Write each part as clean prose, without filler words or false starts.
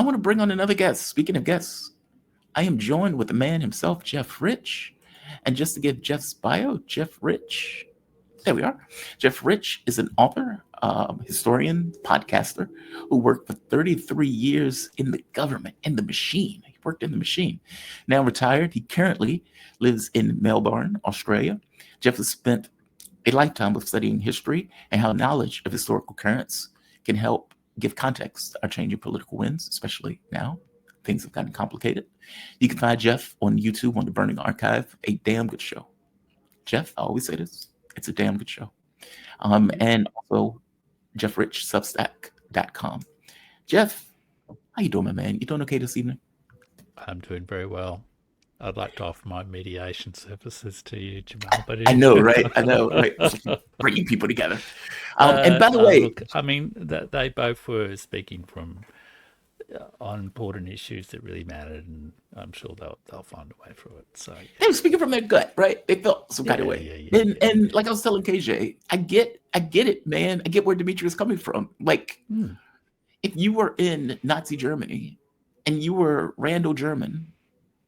I want to bring on another guest. Speaking of guests, I am joined with the man himself, Jeff Rich. And just to give Jeff's bio, Jeff Rich, there we are. Jeff Rich is an author, historian, podcaster who worked for 33 years in the government, in the machine. He worked in the machine. Now retired, he currently lives in Melbourne, Australia. Jeff has spent a lifetime of studying history and how knowledge of historical currents can help give context to our changing political winds, especially now. Things have gotten complicated. You can find Jeff on YouTube on the Burning Archive, a damn good show. Jeff, I always say this, it's a damn good show. And also jeffrichsubstack.com. Jeff, how you doing, my man? You doing okay this evening? I'm doing very well. I'd like to offer my mediation services to you, Jamal. But I know, right? I know, right? Bringing people together. And by the way, look, I mean, they both were speaking from on important issues that really mattered, and I'm sure they'll find a way through it. So yeah. They were speaking from their gut, right? They felt some kind of way. And like I was telling KJ, I get it, man. I get where Dimitri is coming from. Like, if you were in Nazi Germany and you were Randall German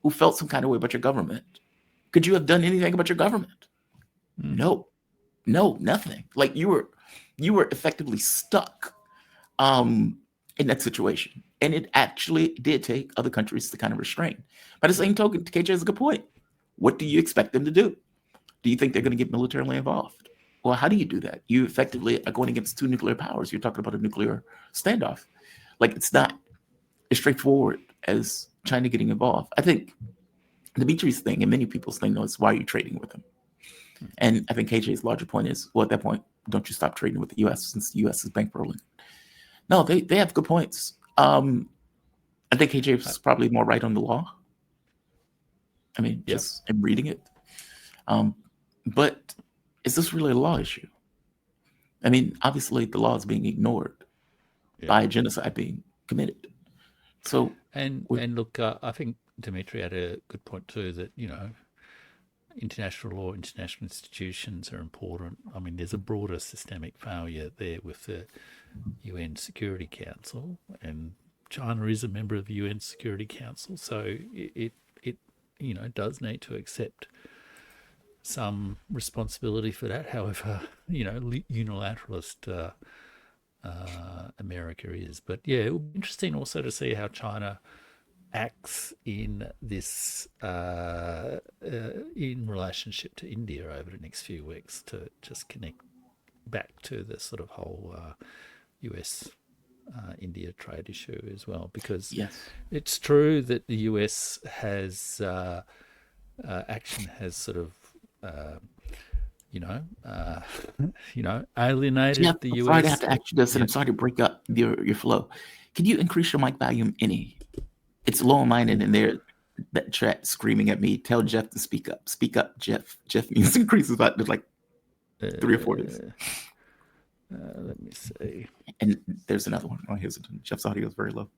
who felt some kind of way about your government, could you have done anything about your government? No, nothing. Like you were effectively stuck in that situation. And it actually did take other countries to kind of restrain. By the same token, KJ has a good point. What do you expect them to do? Do you think they're going to get militarily involved? Well, how do you do that? You effectively are going against two nuclear powers. You're talking about a nuclear standoff. Like, it's not as straightforward as China getting involved. I think Dimitri's thing and many people's thing is, why are you trading with them? And I think KJ's larger point is, well, at that point, don't you stop trading with the U.S. since the U.S. is bankrolling? No, they have good points. I think KJ is probably more right on the law. I mean, just in reading it. But is this really a law issue? I mean, obviously the law is being ignored by a genocide being committed. So and look, I think Dimitri had a good point too, that, you know, international law, international institutions are important. I mean, there's a broader systemic failure there with the UN Security Council, and China is a member of the UN Security Council, so it you know, does need to accept some responsibility for that. However, you know, unilateralist America is. But yeah, it will be interesting also to see how China acts in this in relationship to India over the next few weeks, to just connect back to the sort of whole US India trade issue as well, because it's true that the US has action has sort of alienated the US. Sorry to have to ask you this, and I'm sorry to break up your flow. Can you increase your mic volume any? It's low on mine, and in there, that chat screaming at me. Tell Jeff to speak up. Speak up, Jeff. Jeff needs to increase his volume. There's like 3 or 4 days. Let me see. And there's another one. Oh, here's Jeff's audio is very low.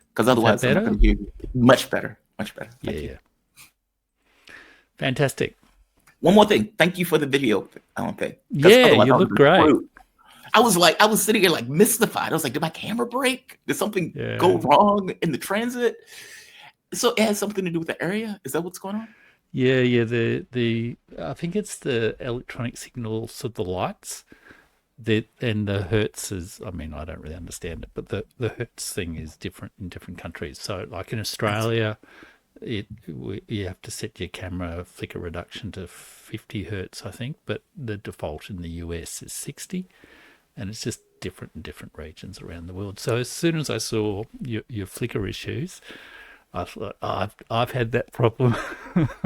Because otherwise, I'm not going to hear you. Much better. Much better. Thank you. Fantastic. One more thing. Thank you for the video. Yeah, you look great. I was sitting here like mystified. I was like, did my camera break? Did something go wrong in the transit? So it has something to do with the area? Is that what's going on? Yeah. The I think it's the electronic signals of the lights. And the hertz is, I mean, I don't really understand it, but the hertz thing is different in different countries. So like in Australia, you have to set your camera flicker reduction to 50 hertz, I think, but the default in the US is 60, and it's just different in different regions around the world. So as soon as I saw your flicker issues, I thought, I've had that problem.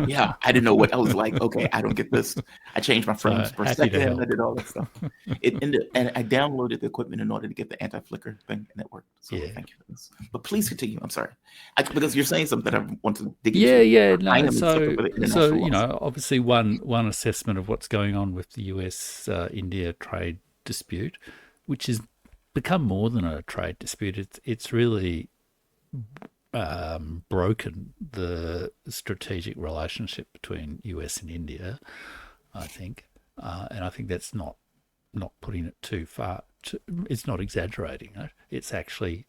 Yeah, I didn't know what I was like. Okay, I don't get this. I changed my frames per second. I did all that stuff. And I downloaded the equipment in order to get the anti-flicker thing, and it worked. So thank you for this. But please continue. I'm sorry, because you're saying something that I want to dig into. Yeah. No, so you know, obviously one assessment of what's going on with the US India trade dispute, which has become more than a trade dispute. It's really broken the strategic relationship between US and India, I think, and I think that's not putting it too far. It's not exaggerating it. It's actually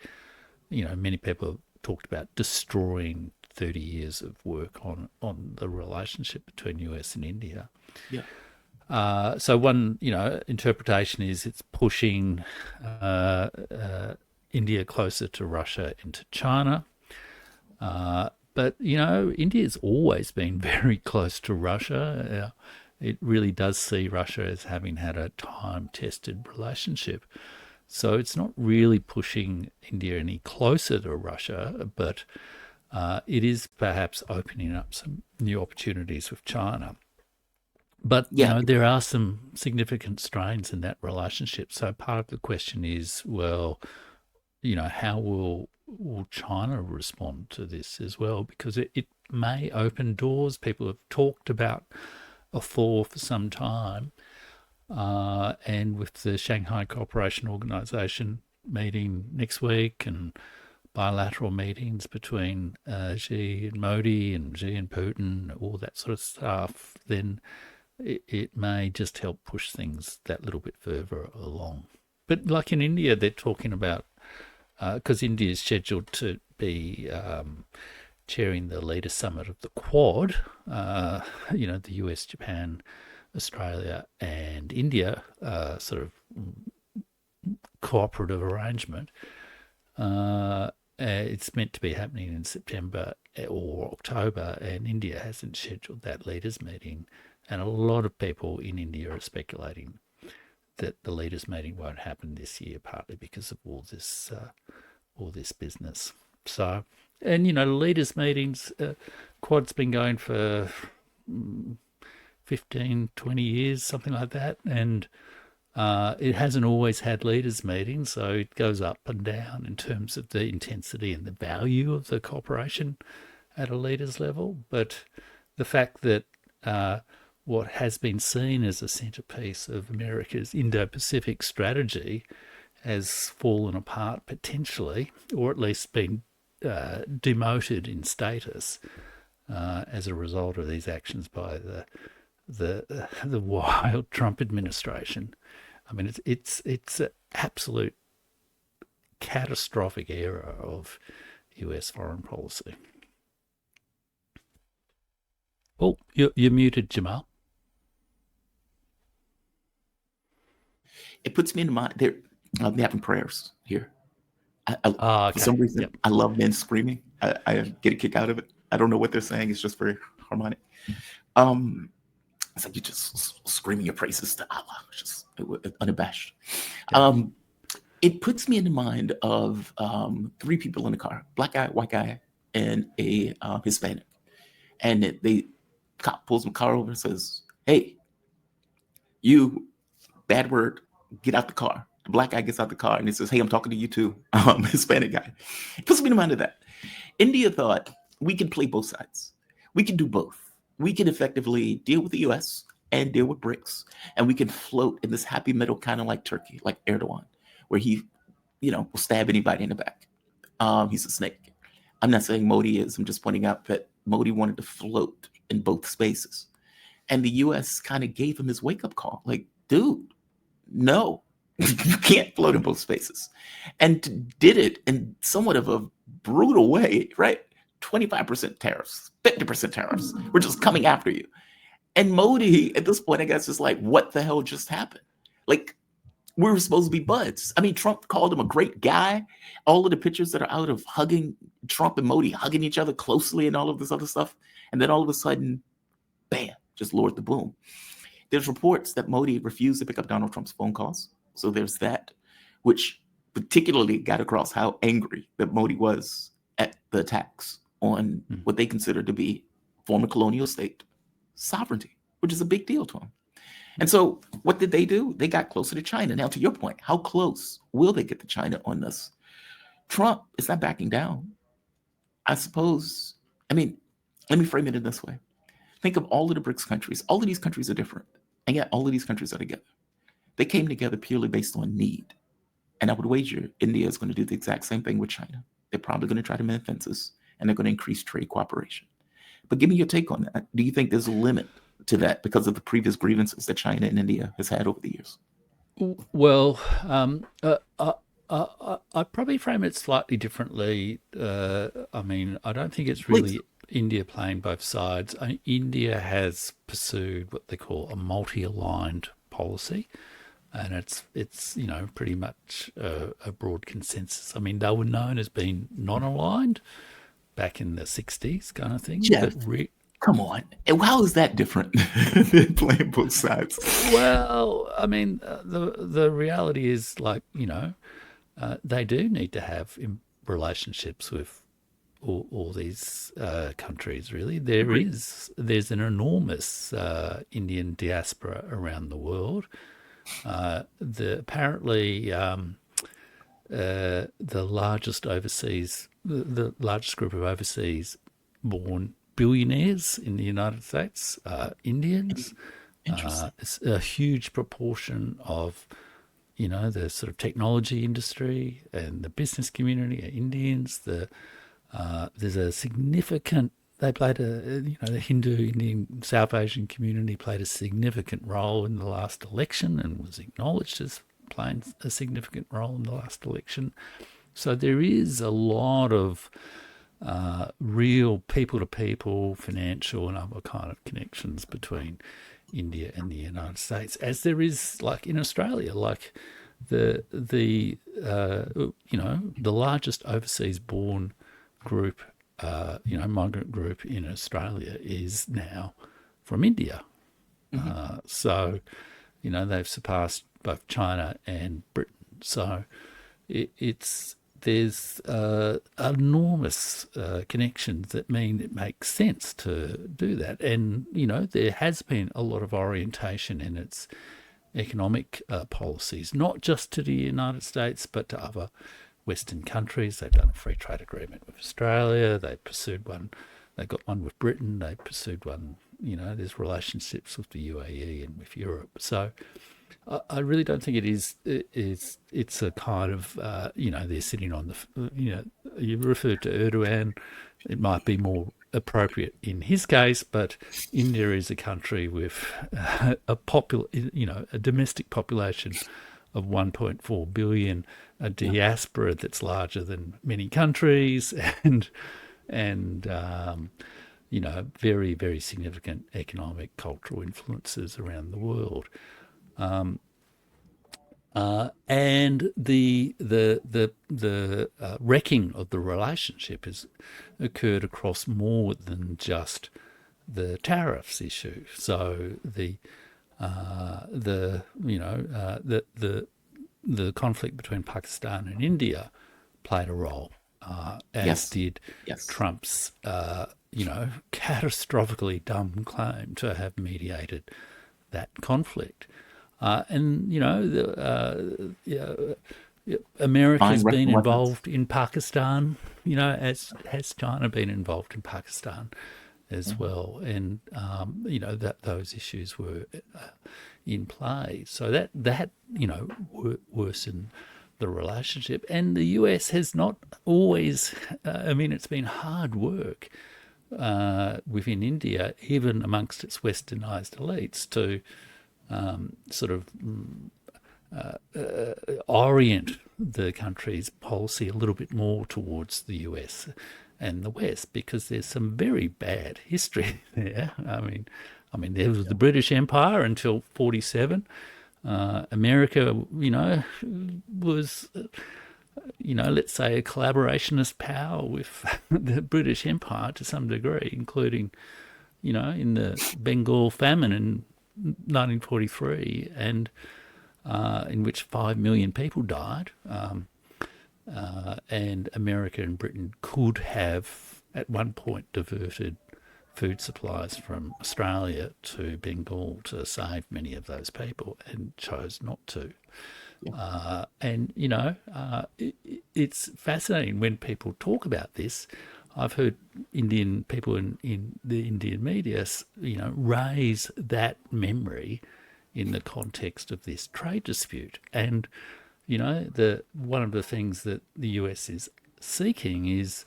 many people have talked about destroying 30 years of work on the relationship between US and India. Yeah. So one, interpretation is it's pushing India closer to Russia and to China. But, India's always been very close to Russia. It really does see Russia as having had a time-tested relationship. So it's not really pushing India any closer to Russia, but it is perhaps opening up some new opportunities with China. But, Yeah. there are some significant strains in that relationship. So part of the question is, well, how will China respond to this as well? Because it may open doors. People have talked about a thaw for some time. And with the Shanghai Cooperation Organization meeting next week and bilateral meetings between Xi and Modi and Xi and Putin, all that sort of stuff, then it may just help push things that little bit further along. But like in India, they're talking about, because India is scheduled to be chairing the leader summit of the Quad, the US, Japan, Australia and India sort of cooperative arrangement. It's meant to be happening in September or October, and India hasn't scheduled that leaders meeting. And a lot of people in India are speculating that the leaders meeting won't happen this year, partly because of all this business. So, and leaders meetings, Quad's been going for 15, 20 years, something like that. And it hasn't always had leaders meetings, so it goes up and down in terms of the intensity and the value of the cooperation at a leaders level. But the fact that what has been seen as a centerpiece of America's Indo-Pacific strategy has fallen apart potentially, or at least been demoted in status as a result of these actions by the wild Trump administration. I mean, it's an absolute catastrophic era of US foreign policy. Oh, you're muted, Jamal. It puts me in mind. They're having prayers here. Okay. For some reason, I love men screaming. I get a kick out of it. I don't know what they're saying. It's just very harmonic. It's like you're just screaming your praises to Allah, just unabashed. Yeah. It puts me in the mind of 3 people in the car: black guy, white guy, and a Hispanic. And the cop pulls my car over and says, "Hey, you, bad word, get out the car." The black guy gets out the car and he says, "Hey, I'm talking to you too, Hispanic guy." It puts me in mind of that. India thought, we can play both sides. We can do both. We can effectively deal with the US and deal with BRICS. And we can float in this happy middle, kind of like Turkey, like Erdogan, where he, will stab anybody in the back. He's a snake. I'm not saying Modi is. I'm just pointing out that Modi wanted to float in both spaces. And the US kind of gave him his wake-up call. Like, dude, no, you can't float in both spaces. And did it in somewhat of a brutal way, right? 25% tariffs, 50% tariffs. We're just coming after you. And Modi, at this point, I guess, is like, what the hell just happened? Like, we were supposed to be buds. I mean, Trump called him a great guy. All of the pictures that are out of hugging Trump and Modi, hugging each other closely and all of this other stuff. And then all of a sudden, bam, just lowered the boom. There's reports that Modi refused to pick up Donald Trump's phone calls. So there's that, which particularly got across how angry that Modi was at the attacks on what they consider to be former colonial state sovereignty, which is a big deal to them. And so what did they do? They got closer to China. Now, to your point, how close will they get to China on this? Trump is not backing down. I suppose, let me frame it in this way. Think of all of the BRICS countries. All of these countries are different, and yet all of these countries are together. They came together purely based on need. And I would wager India is going to do the exact same thing with China. They're probably going to try to mend fences, and they're going to increase trade cooperation. But give me your take on that. Do you think there's a limit to that because of the previous grievances that China and India has had over the years? Well, I'd probably frame it slightly differently. I mean, I don't think it's Please. really India playing both sides. India has pursued what they call a multi-aligned policy, and it's pretty much a broad consensus. I mean, they were known as being non-aligned back in the 60s kind of thing, Jeff, but come on. And how is that different than playing both sides? well, I mean, the reality is like, they do need to have relationships with all these countries. Really, Agreed. there's an enormous Indian diaspora around the world. Apparently the largest the largest group of overseas born billionaires in the United States are Indians. Interesting. It's a huge proportion of the sort of technology industry and the business community are Indians. There's a significant they played the Hindu Indian South Asian community played a significant role in the last election and was acknowledged as playing a significant role in the last election. So there is a lot of real people to people, financial and other kind of connections between India and the United States, as there is like in Australia, like the largest overseas born group, migrant group in Australia is now from India. So, they've surpassed both China and Britain. So there's enormous connections that mean it makes sense to do that. And, there has been a lot of orientation in its economic policies, not just to the United States, but to other Western countries. They've done a free trade agreement with Australia. They pursued one. They got one with Britain. They pursued one. There's relationships with the UAE and with Europe. So I really don't think it is. It's a kind of they're sitting on the. You referred to Erdogan. It might be more appropriate in his case, but India is a country with a domestic population of 1.4 billion, a diaspora that's larger than many countries, and very, very significant economic, cultural influences around the world. And the wrecking of the relationship has occurred across more than just the tariffs issue. So the conflict between Pakistan and India played a role, as did Trump's catastrophically dumb claim to have mediated that conflict. America's been involved in Pakistan, as has China been involved in Pakistan as well. And, that those issues were in play. So that worsened the relationship. And the US has not always, it's been hard work within India, even amongst its westernized elites, to sort of orient the country's policy a little bit more towards the US and the West, because there's some very bad history there. I mean, there was the British Empire until 1947. America, was, let's say a collaborationist power with the British Empire to some degree, including, in the Bengal famine in 1943, and in which 5 million people died. And America and Britain could have, at one point, diverted food supplies from Australia to Bengal to save many of those people, and chose not to. It's fascinating when people talk about this. I've heard Indian people in the Indian media, raise that memory in the context of this trade dispute. And, one of the things that the US is seeking is,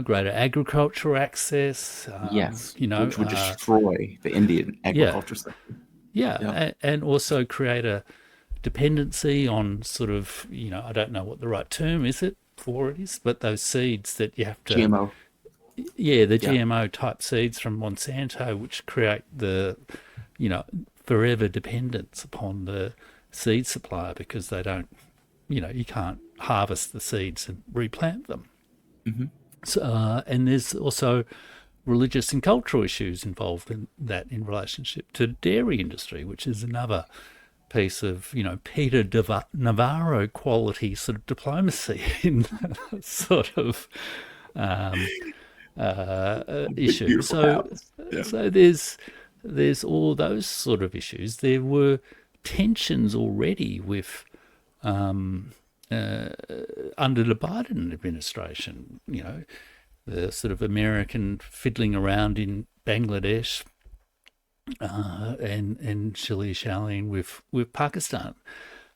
greater agricultural access. Which would destroy the Indian agriculture sector. And also create a dependency on sort of, I don't know what the right term is for it is, but those seeds that you have to, GMO. the GMO type seeds from Monsanto, which create the, forever dependence upon the seed supplier because they don't, you can't harvest the seeds and replant them. Mm-hmm. So, and there's also religious and cultural issues involved in that in relationship to the dairy industry, which is another piece of, Peter Navarro quality sort of diplomacy in sort of issue. So there's all those sort of issues. There were tensions already with under the Biden administration, the sort of American fiddling around in Bangladesh and shilly-shallying with Pakistan.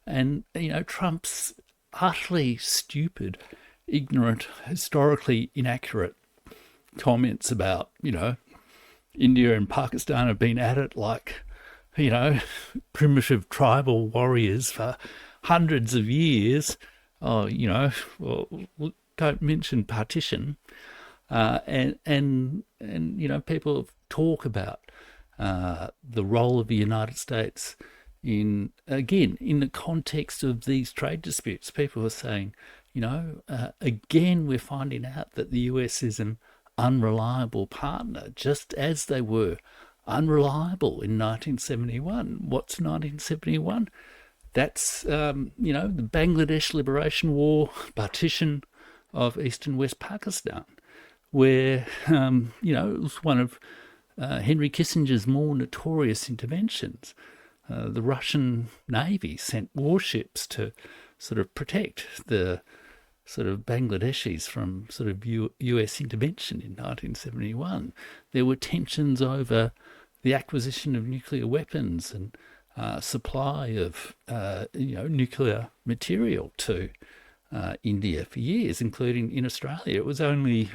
And, Trump's utterly stupid, ignorant, historically inaccurate comments about, India and Pakistan have been at it like, primitive tribal warriors for hundreds of years. Well, don't mention partition. And people talk about the role of the United States in the context of these trade disputes. People are saying, again, we're finding out that the US is an unreliable partner, just as they were unreliable in 1971. What's 1971? That's, the Bangladesh Liberation War, partition of East and West Pakistan, where, it was one of Henry Kissinger's more notorious interventions. The Russian Navy sent warships to sort of protect the sort of Bangladeshis from sort of US intervention in 1971. There were tensions over the acquisition of nuclear weapons and supply of, nuclear material to India for years, including in Australia. It was only,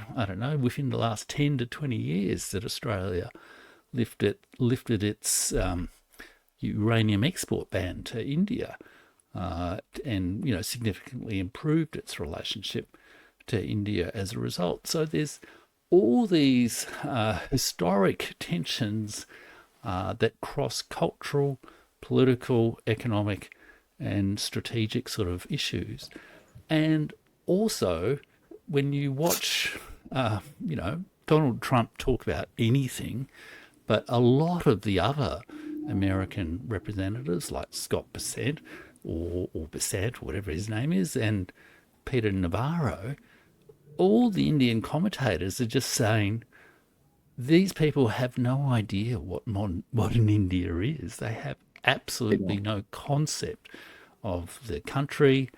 within the last 10 to 20 years that Australia lifted its uranium export ban to India and, significantly improved its relationship to India as a result. So there's all these historic tensions that cross cultural, political, economic, and strategic sort of issues. And also, when you watch, Donald Trump talk about anything, but a lot of the other American representatives, like Scott Bessent or Bessent, whatever his name is, and Peter Navarro, all the Indian commentators are just saying, these people have no idea what modern India is. They have absolutely no concept of the country,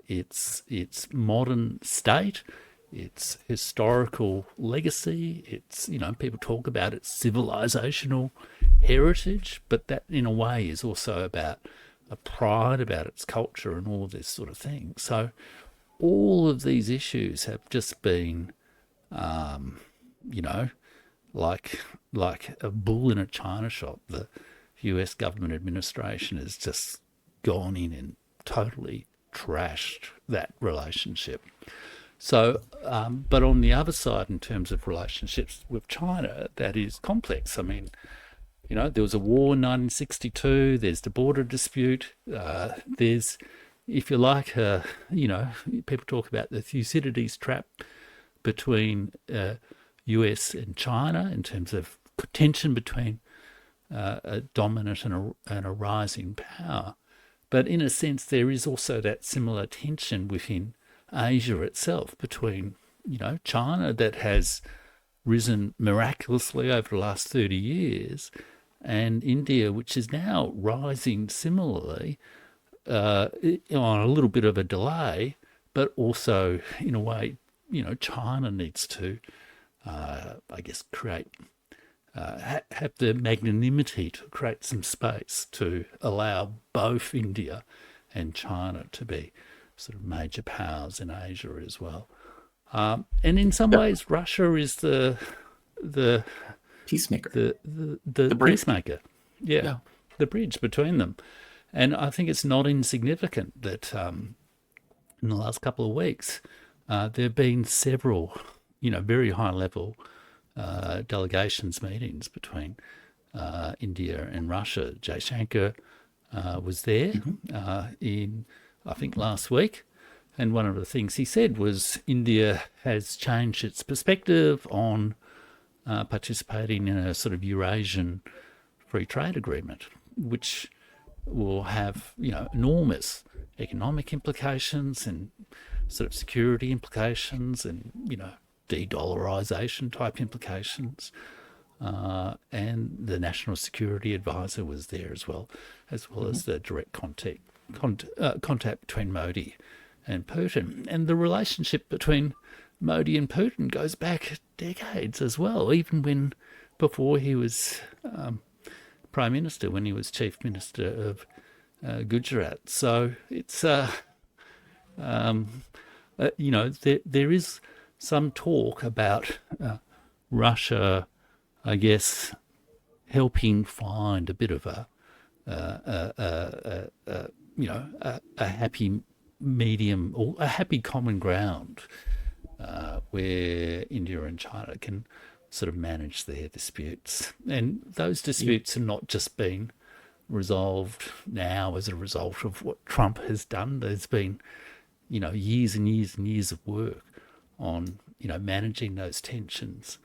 its modern state, its historical legacy. It's, people talk about its civilizational heritage, but that in a way is also about a pride about its culture and all this sort of thing. So all of these issues have just been, like a bull in a china shop. The US government administration has just gone in and totally trashed that relationship. So, but on the other side, in terms of relationships with China, that is complex. I mean, there was a war in 1962, there's the border dispute, there's, if you like, people talk about the Thucydides trap between US and China in terms of tension between a dominant and a rising power. But in a sense, there is also that similar tension within Asia itself between, China that has risen miraculously over the last 30 years and India, which is now rising similarly on a little bit of a delay, but also in a way, China needs to, create, have the magnanimity to create some space to allow both India and China to be sort of major powers in Asia as well. And in some ways, Russia is the peacemaker, the peacemaker. Yeah, the bridge between them. And I think it's not insignificant that in the last couple of weeks, there have been several, very high-level delegations meetings between India and Russia. Jaishankar was there in, I think, last week. And one of the things he said was India has changed its perspective on participating in a sort of Eurasian free trade agreement, which will have, enormous economic implications and sort of security implications and, de-dollarization type implications. And the National Security Advisor was there as well as the direct contact between Modi and Putin. And the relationship between Modi and Putin goes back decades as well, even before he was Prime Minister, when he was Chief Minister of Gujarat. So it's, there is some talk about Russia, I guess, helping find a bit of a happy medium or a happy common ground where India and China can sort of manage their disputes. And those disputes are not just being resolved now as a result of what Trump has done. There's been, years and years and years of work on, managing those tensions,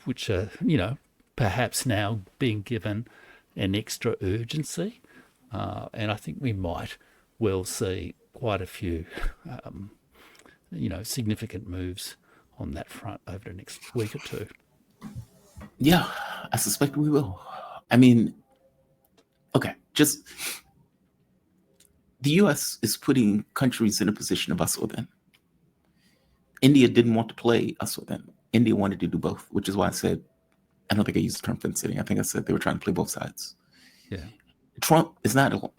which are, perhaps now being given an extra urgency. And I think we might well see quite a few, significant moves on that front over the next week or two. Yeah, I suspect we will. I mean, okay, just the U.S. is putting countries in a position of us or them. India didn't want to play us or them. India wanted to do both, which is why I said, I don't think I used the term fence sitting. I think I said they were trying to play both sides. Yeah. Trump is not,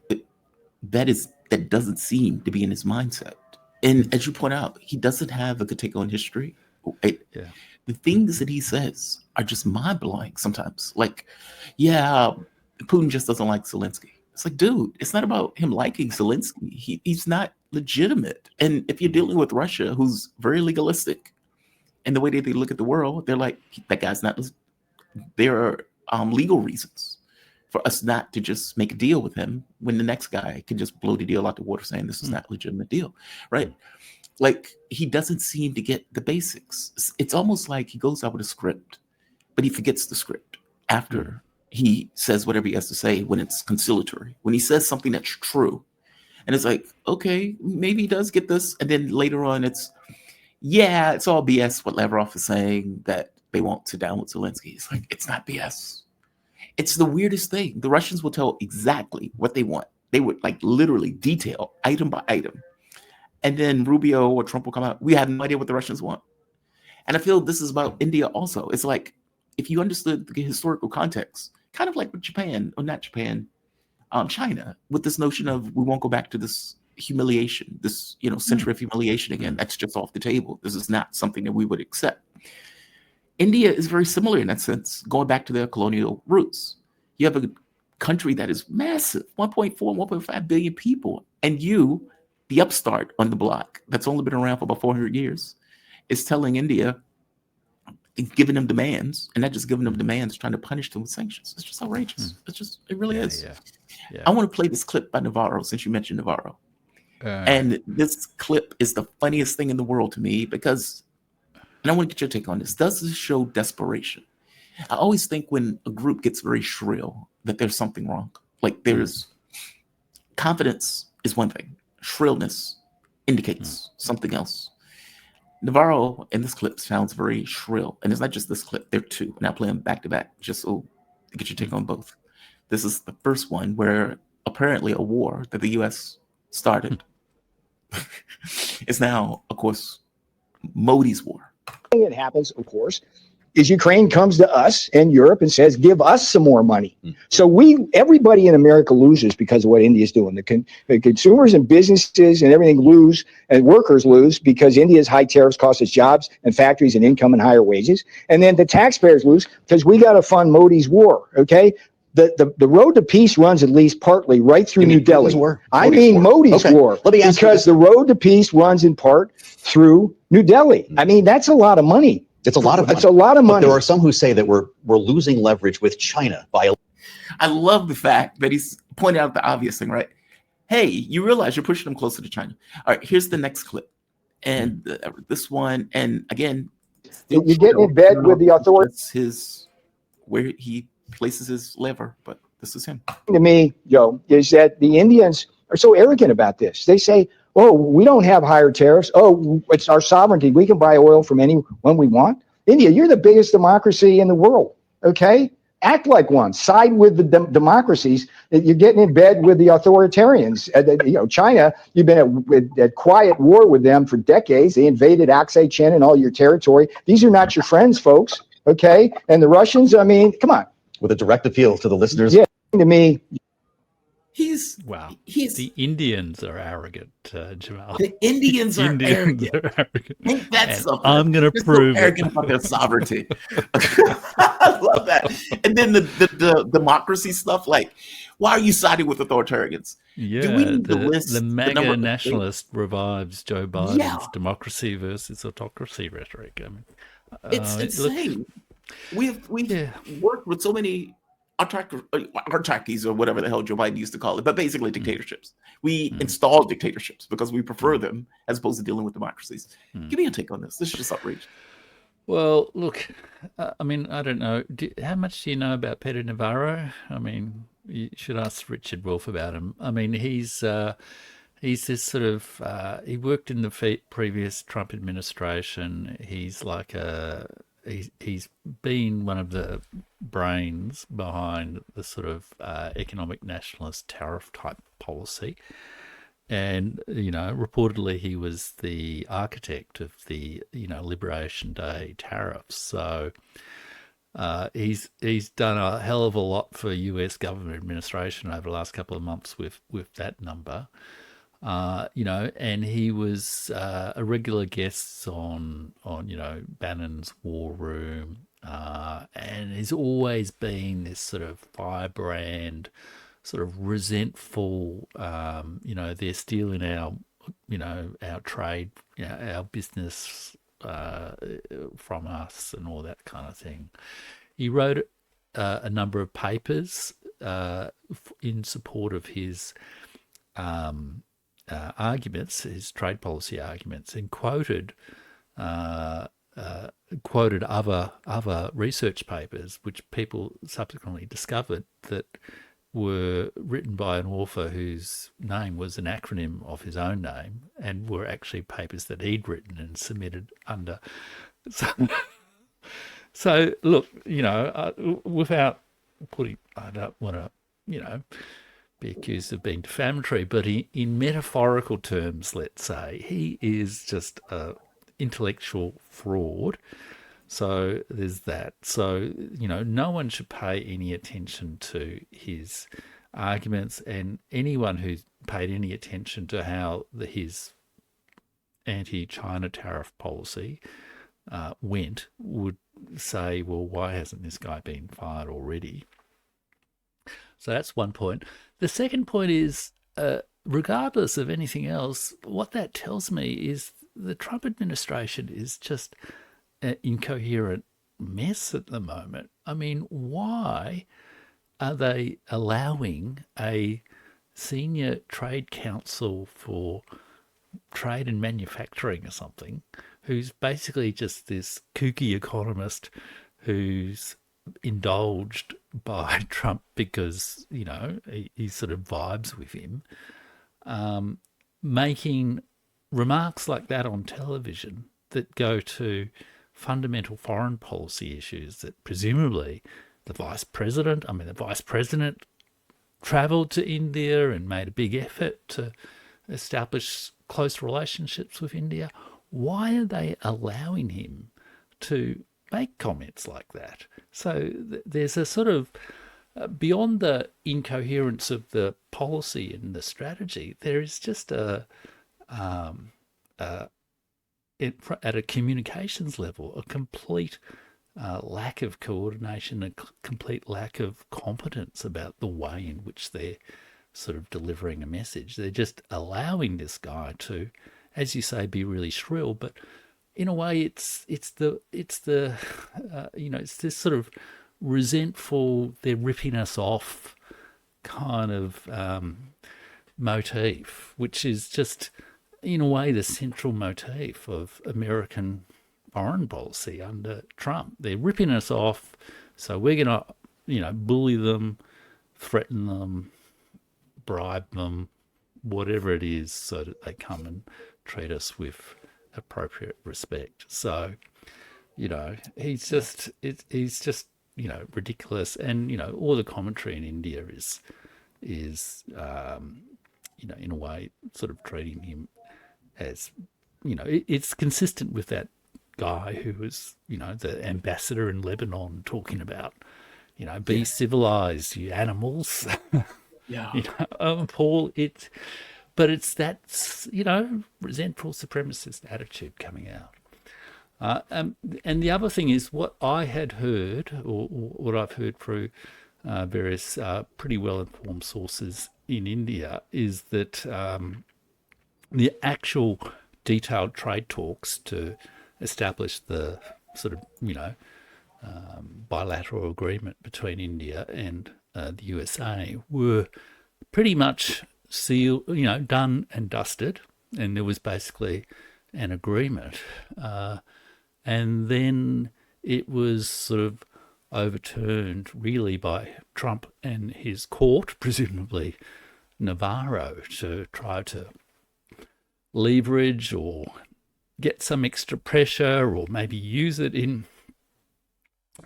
that doesn't seem to be in his mindset. And as you point out, he doesn't have a good take on history. The things that he says are just mind-blowing sometimes. Like, Putin just doesn't like Zelensky. It's like, dude, it's not about him liking Zelensky. He's not legitimate. And if you're dealing with Russia, who's very legalistic, and the way that they look at the world, they're like, that guy's not. There are legal reasons for us not to just make a deal with him when the next guy can just blow the deal out the water saying this is not a legitimate deal, right? Like, he doesn't seem to get the basics. It's almost like he goes out with a script, but he forgets the script after he says whatever he has to say when it's conciliatory. When he says something that's true, and it's like, okay, maybe he does get this, and then later on it's all BS what Lavrov is saying, that they won't sit down with Zelensky. It's like, it's not BS. It's the weirdest thing. The Russians will tell exactly what they want. They would like literally detail item by item. And then Rubio or Trump will come out, we have no idea what the Russians want. And I feel this is about India also. It's like, if you understood the historical context, kind of like with Japan, or not Japan, China, with this notion of we won't go back to this humiliation, this century of humiliation again. That's just off the table. This is not something that we would accept. India is very similar in that sense, going back to their colonial roots. You have a country that is massive, 1.4, 1.5 billion people, and you, the upstart on the block, that's only been around for about 400 years, is telling India, giving them demands, and not just giving them demands, trying to punish them with sanctions. It's just outrageous. It really is. Yeah. I want to play this clip by Navarro, since you mentioned Navarro. And this clip is the funniest thing in the world to me because, and I want to get your take on this, does this show desperation? I always think when a group gets very shrill that there's something wrong. Like, there's confidence is one thing. Shrillness indicates something else. Navarro in this clip sounds very shrill. And it's not just this clip. There are two. And I play them back to back just so to get your take on both. This is the first one where apparently a war that the U.S. started is now, of course, Modi's war. It happens, of course, is Ukraine comes to us and Europe and says, give us some more money. So everybody in America loses because of what India is doing. The consumers and businesses and everything lose, and workers lose because India's high tariffs cost us jobs and factories and income and higher wages. And then the taxpayers lose because we got to fund Modi's war. Okay. The road to peace runs at least partly right through New Delhi. I mean Modi's war. Let me ask because the road to peace runs in part through New Delhi. I mean, that's a lot of money. It's a lot of money. It's a lot of money. But there are some who say that we're losing leverage with China by. I love the fact that he's pointing out the obvious thing, right? Hey, you realize you're pushing them closer to China. All right, here's the next clip. And this one, and again, you're getting in bed with the authorities. His where he places his lever, but this is him. To me, Joe, is that the Indians are so arrogant about this. They say, "Oh, we don't have higher tariffs. Oh, it's our sovereignty. We can buy oil from anyone we want." India, you're the biggest democracy in the world. Okay, act like one. Side with the democracies. You're getting in bed with the authoritarians. China, you've been at quiet war with them for decades. They invaded Aksai Chin and all your territory. These are not your friends, folks. Okay, and the Russians. I mean, come on. With a direct appeal to the listeners. Yeah, to me. He's the Indians are arrogant, Jamal. The Indians are arrogant. Ain't that something? I'm going to prove arrogant about their sovereignty. I love that. And then the democracy stuff, like, why are you siding with authoritarians? Yeah, do we need the MAGA nationalist revives Joe Biden's democracy versus autocracy rhetoric. I mean, it's insane. We've worked with so many autarchies or whatever the hell Joe Biden used to call it, but basically dictatorships. We install dictatorships because we prefer them as opposed to dealing with democracies. Give me a take on this. This is just outrageous. Well, look, I mean, I don't know. How much do you know about Peter Navarro? I mean, you should ask Richard Wolff about him. I mean, he's this sort of, he worked in the previous Trump administration. He's like he's been one of the brains behind the sort of economic nationalist tariff type policy. And, reportedly he was the architect of the, Liberation Day tariffs. So he's done a hell of a lot for US government administration over the last couple of months with that number. And he was a regular guest on Bannon's War Room, and he's always been this sort of firebrand, sort of resentful, they're stealing our trade, our business from us and all that kind of thing. He wrote a number of papers in support of his arguments, his trade policy arguments, and quoted other research papers, which people subsequently discovered that were written by an author whose name was an acronym of his own name, and were actually papers that he'd written and submitted under. So look, without putting, I don't want to, be accused of being defamatory, but in metaphorical terms, let's say, he is just an intellectual fraud. So there's that. So, no one should pay any attention to his arguments, and anyone who's paid any attention to how his anti-China tariff policy went would say, well, why hasn't this guy been fired already? So that's one point. The second point is, regardless of anything else, what that tells me is the Trump administration is just an incoherent mess at the moment. I mean, why are they allowing a senior trade counsel for trade and manufacturing or something, who's basically just this kooky economist who's indulged by Trump because, he sort of vibes with him, making remarks like that on television that go to fundamental foreign policy issues that presumably the vice president traveled to India and made a big effort to establish close relationships with India. Why are they allowing him to make comments like that? So there's a sort of, beyond the incoherence of the policy and the strategy, there is just at a communications level, a complete lack of coordination, a complete lack of competence about the way in which they're sort of delivering a message. They're just allowing this guy to, as you say, be really shrill, but in a way it's the it's this sort of resentful, they're ripping us off kind of motif, which is just in a way the central motif of American foreign policy under Trump. They're ripping us off, so we're going to, bully them, threaten them, bribe them, whatever it is, so that they come and treat us with appropriate respect. So, he's just ridiculous, and all the commentary in India is in a way sort of treating him as it's consistent with that guy who was the ambassador in Lebanon talking about be civilized, you animals. Yeah. Paul, but it's that resentful supremacist attitude coming out. And the other thing is what I had heard, or what I've heard through various pretty well-informed sources in India, is that the actual detailed trade talks to establish the sort of, bilateral agreement between India and the USA were pretty much sealed, done and dusted, and there was basically an agreement. And then it was sort of overturned really by Trump and his court, presumably Navarro, to try to leverage or get some extra pressure or maybe use it in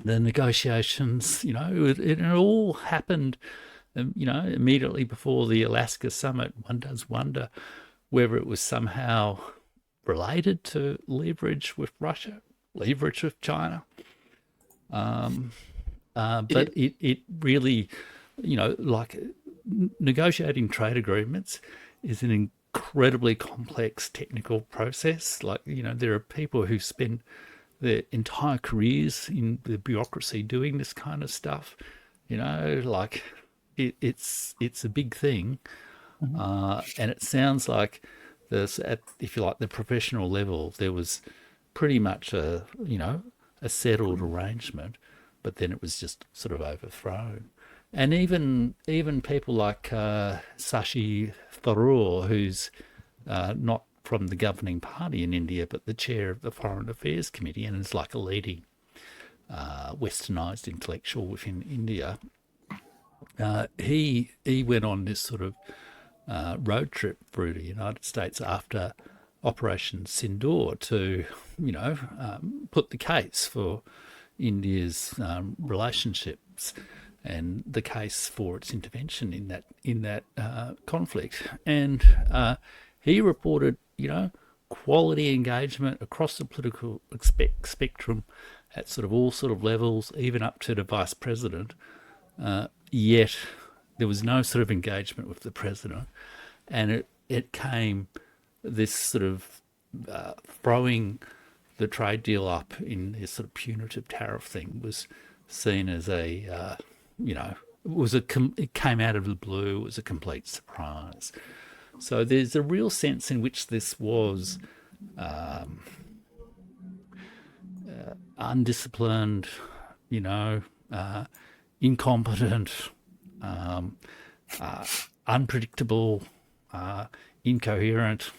the negotiations. It all happened, immediately before the Alaska summit. One does wonder whether it was somehow related to leverage with Russia, leverage with China. But it really, like negotiating trade agreements is an incredibly complex technical process. Like, there are people who spend their entire careers in the bureaucracy doing this kind of stuff. Like it's a big thing. And it sounds like if you like, the professional level, there was pretty much a settled arrangement, but then it was just sort of overthrown. And even people like Shashi Tharoor, who's not from the governing party in India, but the chair of the Foreign Affairs Committee, and is like a leading westernized intellectual within India. He went on this sort of road trip through the United States after Operation Sindoor to, put the case for India's relationships and the case for its intervention in that conflict. And he reported, quality engagement across the political spectrum at sort of all sort of levels, even up to the vice president. Yet there was no sort of engagement with the president, and it came this sort of throwing the trade deal up in this sort of punitive tariff thing was seen as it came out of the blue. It was a complete surprise. So there's a real sense in which this was undisciplined, incompetent, unpredictable, incoherent,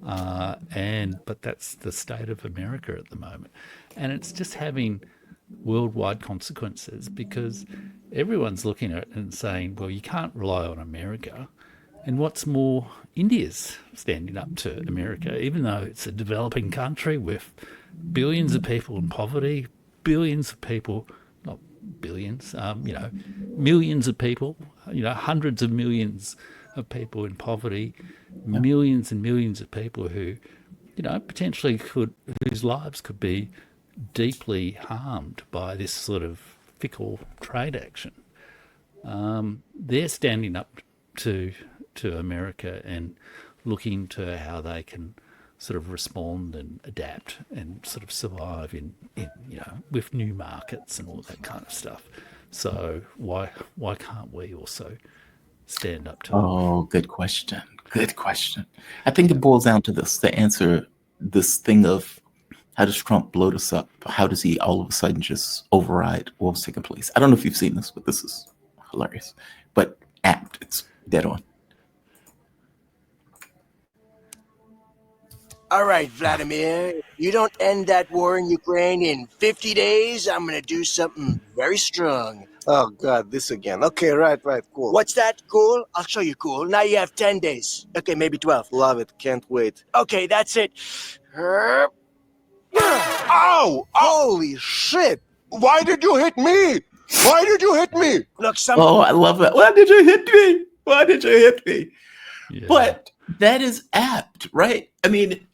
but that's the state of America at the moment. And it's just having worldwide consequences because everyone's looking at it and saying, well, you can't rely on America. And what's more, India's standing up to America, even though it's a developing country with billions of people in poverty, billions of people, not billions, millions of people, hundreds of millions of people in poverty, millions and millions of people who, potentially whose lives could be deeply harmed by this sort of fickle trade action. They're standing up to America and looking to how they can sort of respond and adapt and sort of survive in with new markets and all that kind of stuff. So why can't we also stand up to it? Oh, good question. Good question. I think it boils down to this, to answer this thing of how does Trump blow this up? How does he all of a sudden just override what was taking place? I don't know if you've seen this, but this is hilarious. But apt, it's dead on. All right, Vladimir, if you don't end that war in Ukraine in 50 days, I'm going to do something very strong. Oh, God, this again. Okay, right, cool. What's that? Cool? I'll show you cool. Now you have 10 days. Okay, maybe 12. Love it, can't wait. Okay, that's it. Ow! Holy shit! Why did you hit me? Why did you hit me? Look, Oh, I love that. Why did you hit me? Why did you hit me? Yeah. But that is apt, right? I mean,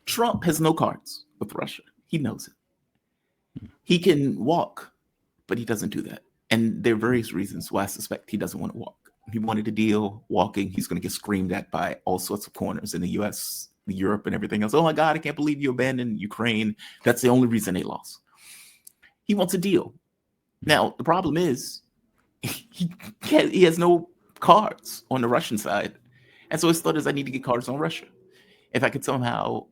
Trump has no cards with Russia. He knows it. He can walk, but he doesn't do that. And there are various reasons why I suspect he doesn't want to walk. He wanted a deal walking. He's going to get screamed at by all sorts of corners in the U.S., Europe, and everything else. Oh, my God, I can't believe you abandoned Ukraine. That's the only reason they lost. He wants a deal. Now, the problem is he has no cards on the Russian side. And so his thought is, I need to get cards on Russia. If I could somehow,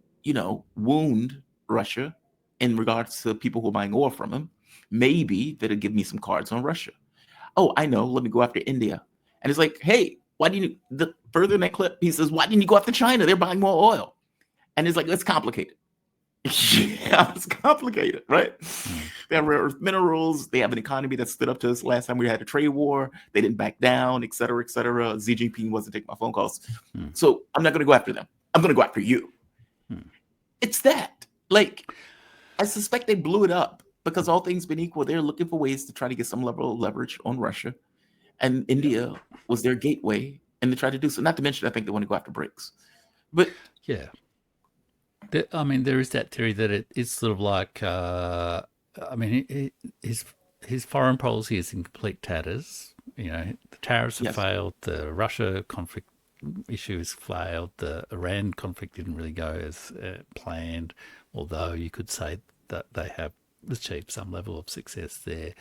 wound Russia in regards to people who are buying oil from him, maybe that'll give me some cards on Russia. Oh, I know. Let me go after India. And it's like, hey, why didn't you, further in that clip, he says, why didn't you go after China? They're buying more oil. And it's like, it's complicated. Yeah, it's complicated, right? They have rare earth minerals. They have an economy that stood up to us last time we had a trade war. They didn't back down, et cetera, et cetera. Xi Jinping wasn't taking my phone calls. So I'm not going to go after them. I'm going to go after you. It's that. Like, I suspect they blew it up because all things being equal, they're looking for ways to try to get some level of leverage on Russia. And India was their gateway, and they tried to do so. Not to mention, I think they want to go after BRICS. But yeah. There is that theory that it's sort of like, his foreign policy is in complete tatters. The tariffs have failed. The Russia conflict issue has failed. The Iran conflict didn't really go as planned, although you could say that they have achieved some level of success there.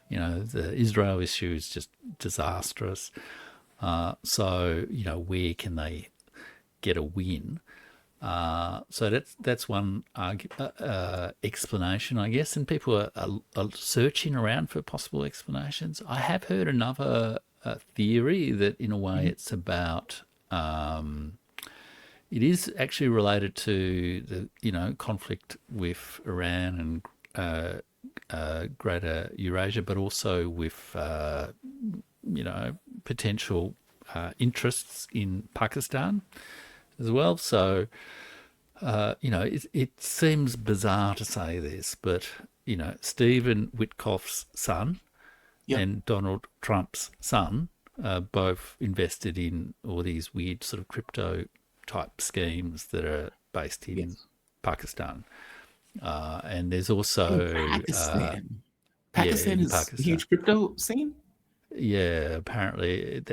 The Israel issue is just disastrous. So, where can they get a win? So that's one explanation, I guess, and people are searching around for possible explanations. I have heard another theory that, in a way, it's about. It is actually related to the conflict with Iran and Greater Eurasia, but also with potential interests in Pakistan as well. So, it seems bizarre to say this, but, Stephen Witkoff's son and Donald Trump's son both invested in all these weird sort of crypto type schemes that are based in Pakistan. And there's also Pakistan. Pakistan is a huge crypto scene? Yeah, apparently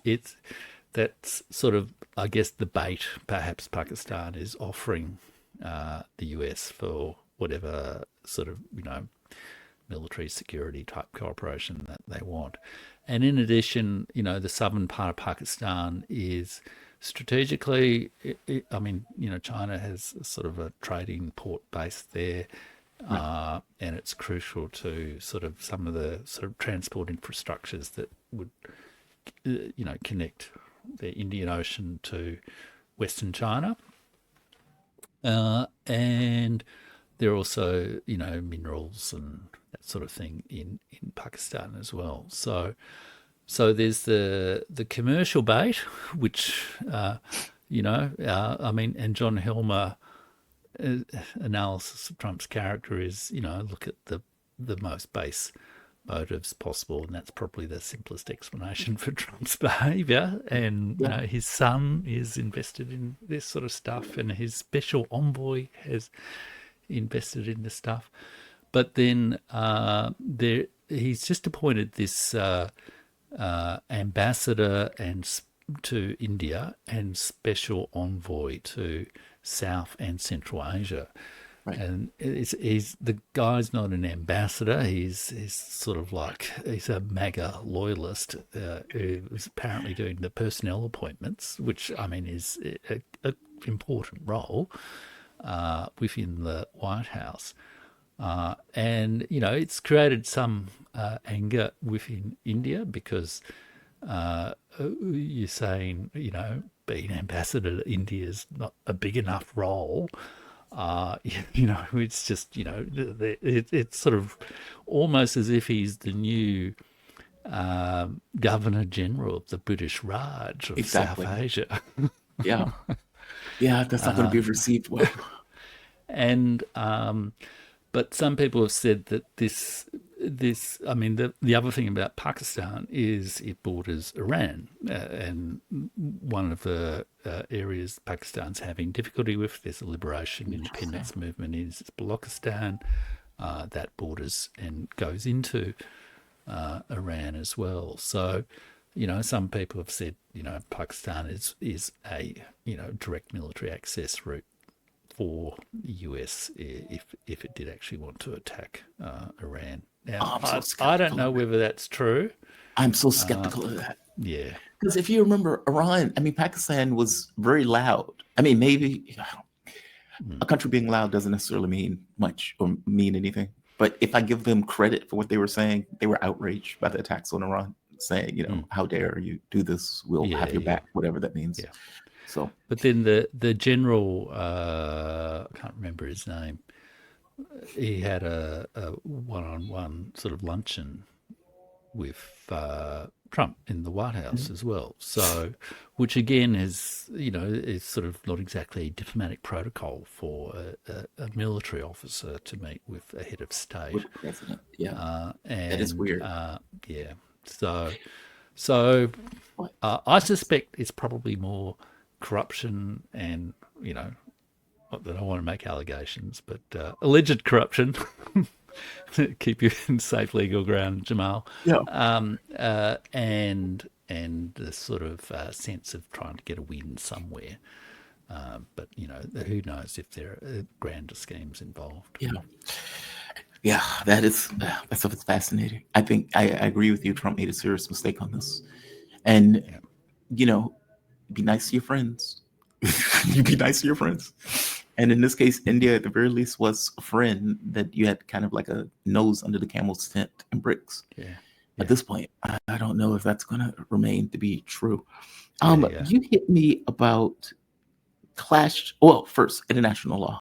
it's that's sort of, I guess, the bait perhaps Pakistan is offering the US for whatever sort of, military security type cooperation that they want. And in addition, the southern part of Pakistan is strategically, China has sort of a trading port base there. And it's crucial to sort of some of the sort of transport infrastructures that would, connect the Indian Ocean to Western China. And there are also, minerals and that sort of thing in Pakistan as well. So there's the commercial bait, which, and John Helmer analysis of Trump's character is, look at the most base motives possible, and that's probably the simplest explanation for Trump's behavior. And his son is invested in this sort of stuff, and his special envoy has invested in this stuff. But then he's just appointed this ambassador and to India and special envoy to South and Central Asia. Right. And he's the guy's not an ambassador. He's sort of like he's a MAGA loyalist who's apparently doing the personnel appointments, which I mean is a important role within the White House. And it's created some anger within India because you're saying being ambassador to India is not a big enough role. It's just it's sort of almost as if he's the new Governor General of the British Raj of South Asia. Yeah, that's not going to be received well. And but some people have said that this I mean the other thing about Pakistan is it borders Iran, and one of the areas Pakistan's having difficulty with, there's a liberation independence movement, is Balochistan, that borders and goes into Iran as well. So some people have said Pakistan is a direct military access route for the US if it did actually want to attack Iran. Now, I don't know whether that's true. I'm so skeptical of that. Yeah. Because if you remember Iran, I mean, Pakistan was very loud. I mean, maybe a country being loud doesn't necessarily mean much or mean anything. But if I give them credit for what they were saying, they were outraged by the attacks on Iran, saying, how dare you do this? We'll have your back, whatever that means. Yeah. So, but then the general, I can't remember his name. He had a one-on-one sort of luncheon with Trump in the White House as well. So, which again is sort of not exactly diplomatic protocol for a military officer to meet with a head of state. Yeah, and that is weird. Yeah. So I suspect it's probably more corruption and, not that I want to make allegations, but alleged corruption. Keep you in safe legal ground, Jamal. Yeah. And the sort of sense of trying to get a win somewhere. But, who knows if there are grander schemes involved. Yeah, that's fascinating. I think I agree with you. Trump made a serious mistake on this. And, be nice to your friends. You be nice to your friends. And in this case, India, at the very least, was a friend that you had kind of like a nose under the camel's tent and bricks. Yeah. At this point, I don't know if that's going to remain to be true. You hit me about first, international law.